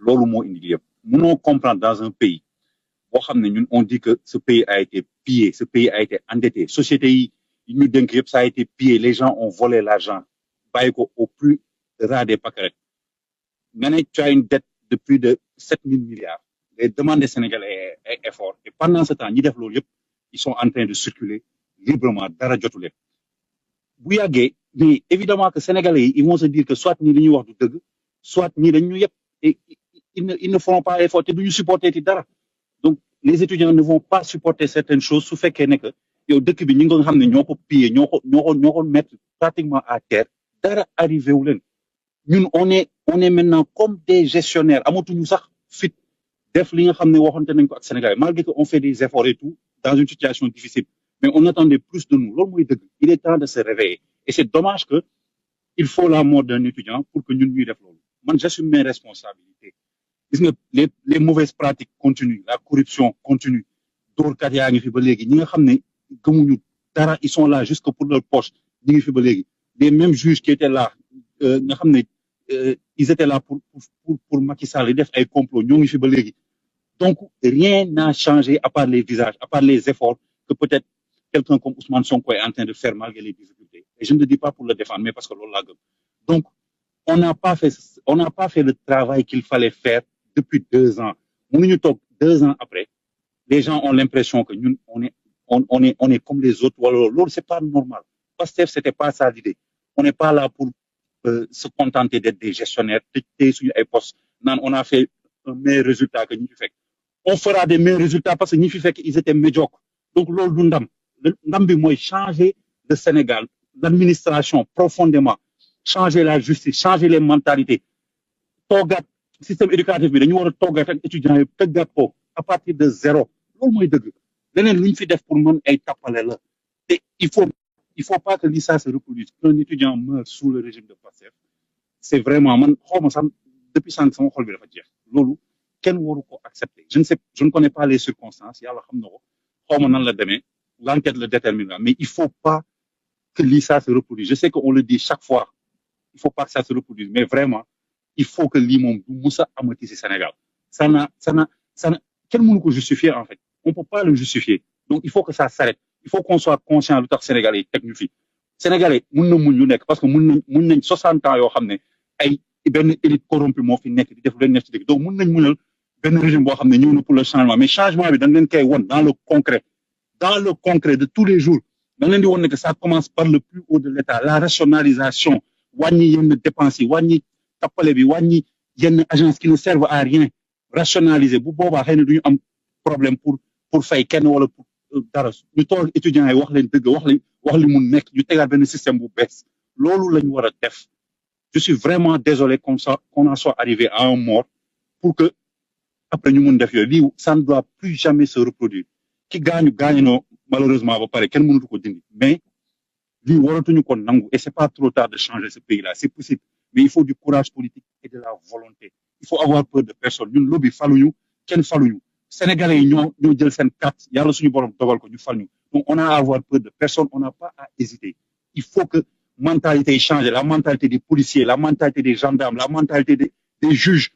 loolu moo indi yëpp mënoo comprendre dans un pays boo xam ne ñun on dit que ce pays a été pillé ce pays a été endetté société yi ñu dénk yëpp ça a été pillé les gens ont volé l'argent bàyyi ko au plus ras des pâquerettes nga ne tu as une dette de plus de 7 000 milliards les demandes des Sénégalais est fort et pendant ce temps ñi def loolu yëpp ils sont en train de circuler librement dara jotu leen bu yàggee mais évidemment que Sénégalais yi ils vont se dire que soit ñii li ñuy wax du dëgg soit ñii dañ ñu yëpp et ils ne feront pas effort te duñu supporter ci dara donc les étudiants ne vont pas supporter certaines choses su fekkee ne que yow dëkk bi ñi nga xam ne ñoo ko pillé ñoo ko mettre pratiquement à terre dara arrivé wu leen ñun on est maintenant comme des gestionnaires amatuñu sax fit def li nga xam ne waxante nañ ko ak Sénégal malgré que on fait des efforts et tout dans une situation difficile mais on attendait plus de nous loolu mooy dëgg il est temps de se réveiller et c'est dommage que il faut la mort d'un étudiant pour que ñun ñuy def loolu man j'assume mes responsabilités gis nga les mauvaises pratiques continuent la corruption continue dóorkat yaa ngi fi ba léegi ñi nga xam ne gëmuñu dara ils sont là juste pour leur poche ñi ngi fi ba léegi les mêmes juges qui étaient là nga xam ne ils étaient là pour Macky Sall def ay complot ñoo ngi fi ba léegi donc rien n'a changé à part les visages à part les efforts que peut-être quelqu'un comme Ousmane Sonko est en train de faire malgré les difficultés et je ne le dis pas pour le défendre mais parce que loolu laa gëm donc on n'a pas fait le travail qu'il fallait faire depuis 2 ans mënuñu toog 2 ans après les gens ont l'impression que ñun on est comme les autres wala loolu c'est pas normal Pastef c'était pas ça l'idée on n'est pas là pour se contenter d'être des gestionnaires te suñu ay postes naan on a fait un meilleur résultat que ñi fi fekk on fera des meilleurs résultats parce que ñi fi fekk ils étaient médiocres donc loolu du ndam bi mooy changer le Sénégal l'administration profondément changer la justice changer les mentalités toogaat système éducatif bi dañu war a toogaat ak étudiants yi tëggaat ko à partir de 0 loolu mooy dëgg leneen lu ñu fi def pour mën ay tappale la te il faut pas que li ça se reproduise qu'un étudiant meurt sous le régime de Pastef c'est vraiment man xawma sax depuis sànq sama xol bi dafa jeex loolu kenn waru ko accepter je ne connais pas les circonstances yàlla xam na ko xawma nan la demee l'enquête le déterminera mais il faut pas que li ça se reproduise je sais qu'on le dit chaque fois il faut pas que ça se reproduise mais vraiment il faut que lii moom du musa amati ci Sénégal ça n'a kenn mënu ko justifier en fait on peut pas le justifier donc il faut que ça s'arrête il faut qu'on soit conscient lu tax Sénégalais yi teg ñu fi Sénégalais mun na muñ lu nekk parce que mun nañ 60 ans yoo xam ne ay benn élite corrompue moo fi nekk di def lu leen nekk ci dëkk donc mun nañ muñal benn régime boo xam ne ñëw na pour le changement mais changement bi dañ leen koy won dans le concret de tous les jours dañ leen di won ne que ça commence par le plus haut de l'État la rationalisation wàññi yenn dépenses yi wàññi tappale bi wàññi yenn agences qui ne servent à rien rationaliser bu boobaa xëy na du ñu am problème pour fay kenn wala pour dara ñu toog étudiants yi wax leen dëgg wax li mun nekk ñu tegaat benn système bu bees loolu la ñu war a def je suis vraiment désolé qu'on en soit arrivé à un mort pour que après ñu mun def yooyu lii ça ne doit plus jamais se reproduire ki gaañu malheureusement ba pare kenn mënatu ko dindi mais lii waratuñu ko nangu et c'est pas trop tard de changer ce pays là c'est possible mais il faut du courage politique et de la volonté il faut avoir peur de personne ñun lobby faluñu kenn faluñu Sénégalais yi ñoo jël seen carte yàlla suñu borom dogal ko ñu fal ñu donc on a à avoir peur de personne on n'a pas à hésiter il faut que mentalité yi change la mentalité des policiers la mentalité des gendarmes la mentalité des juges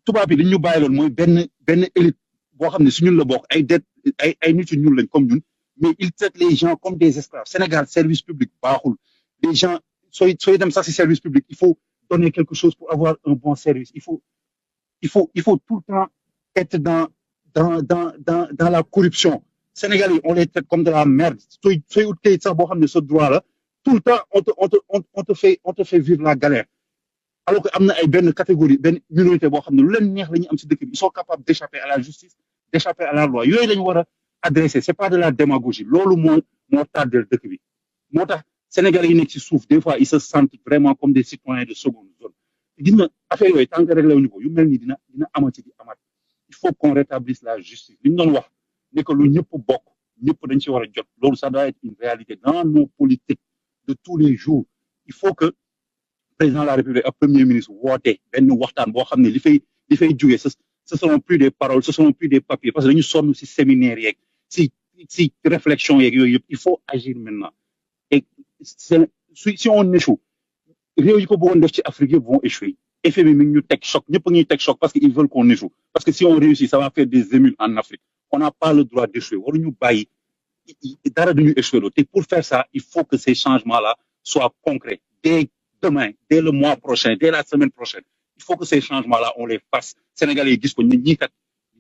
tubaab bi li ñu bàyyi loon mooy benn élite boo xam ne su ñun la bokk ay nit yu ñuul lañ comme ñun mais ils traitent les gens comme des esclaves Sénégal service public baaxul les gens sooy dem sax ci service public il faut donner quelque chose pour avoir un bon service il faut tout le temps être dans la corruption Sénégalais on les traite comme de la merde sooy ut kayit sax boo xam ne sa droit la tout le temps on te fait vivre la galère alors que am na ay benn catégorie benn minorité boo xam ne lu leen neex la ñu am ci dëkk bi ils sont capables d'échapper à la justice d'échapper à la loi yooyu la ñu war a adresser c'est pas de la démagogie loolu moo tardel dëkk bi moo tax Sénégalais yi nekk ci suuf des fois ils se sentent vraiment comme des citoyens de seconde zone gis nga affaire yooyu tant que réglé wuñu ko yu mel ni dina amati di amat il faut qu'on rétablisse la justice li ñu doon wax ne que lu ñëpp bokk ñëpp dañ ci war a jot loolu ça doit être une réalité dans nos politiques de tous les jours il faut que président de la République ak premier ministre woote benn waxtaan boo xam ne li fay jógee ce seront plus des paroles ce seront plus des papiers parce que dañu sonn ci séminaire yeeg ci réflexion yeeg yooyu yëpp il faut agir maintenant et si on échoue réew yi ko bëggoon def ci Afrique yëpp vont échouer FMI mi ngi ñu teg choc ñëpp a ngi teg choc parce qu'ils veulent qu'on échoue parce que si on réussit ça va faire des émules en Afrique on n'a pas le droit d'échouer waruñu bàyyi dara duñu échouer loo te pour faire ça il faut que ces changements là soient concrets dès demain dès le mois prochain dès la semaine prochaine il faut que ces changements là on les fasse Sénégalais yi gis ko ñi kat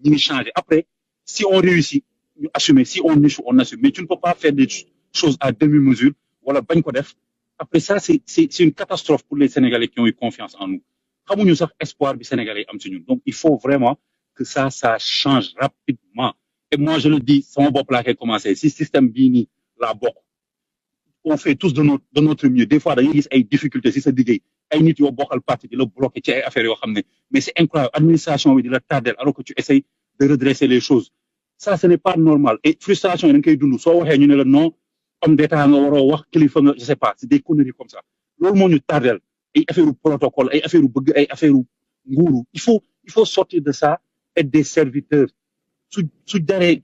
ñi ngi changer après si on réussit ñu assumer si on échoue on assume mais tu ne peux pas faire des choses à demi-mesure wala bañ ko def après ça c'est une catastrophe pour les Sénégalais qui ont eu confiance en nous xamuñu sax espoir bi Sénégalais am ci ñun donc il faut vraiment que ça change rapidement et moi je le dis sama bopp laa koy commencé si système bii nii laa bokk on fait tous de notre mieux des fois da ngay gis ay difficultés si sa liggéey ay nit yoo bokkal parti di la bloqué ci ay affaires yoo xam ne mais c'est incroyable administration bi di la tardel alors que tu essayes de redresser les choses ça ce n'est pas normal et frustration yi da nga koy dund soo waxee ñu ne la non homme d'état nga waroo wax kilifa nga je sais pas c'est des conneries comme ça loolu moo ñu tardel ay affaire protocole ay affaire bëgg ay affaire nguuru il faut sortir de ça être des serviteurs su daree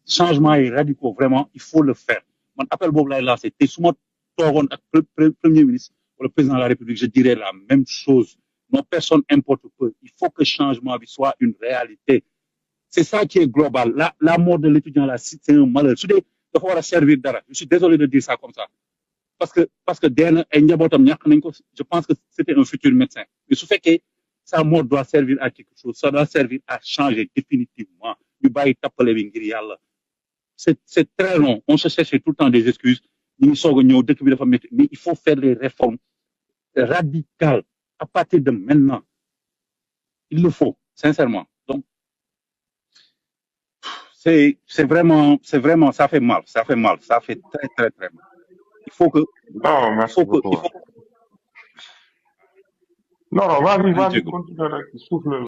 changements yi radicaux vraiment il faut le faire man appel boobu lay lancé te su ma toogoon ak premier ministre wala président de la République je dirais la même chose nos personnes importent peu il faut que changement bi soit une réalité c'est ça qui est global la mort de l'étudiant là c'est un malheur su dee dafa war a servir dara je suis désolé de dire ça comme ça parce que dee na ay njabootam ñàkk nañ ko je pense que c'était un futur médecin mais su fekkee sa mort doit servir à quelque chose ça doit servir à changer définitivement ñu bàyyi tappale bi ngir yàlla c'est très long on se cherche tout le temps des excuses ñu ngi soog a ñëw dëkk bi dafa métti mais il faut faire des réformes radicales à partir de maintenant il le faut sincèrement donc c'est vraiment ça fait mal ça fait très très très mal il faut que Non, merci beaucoup. il faut Non, non, vas-y, que continue rek souffle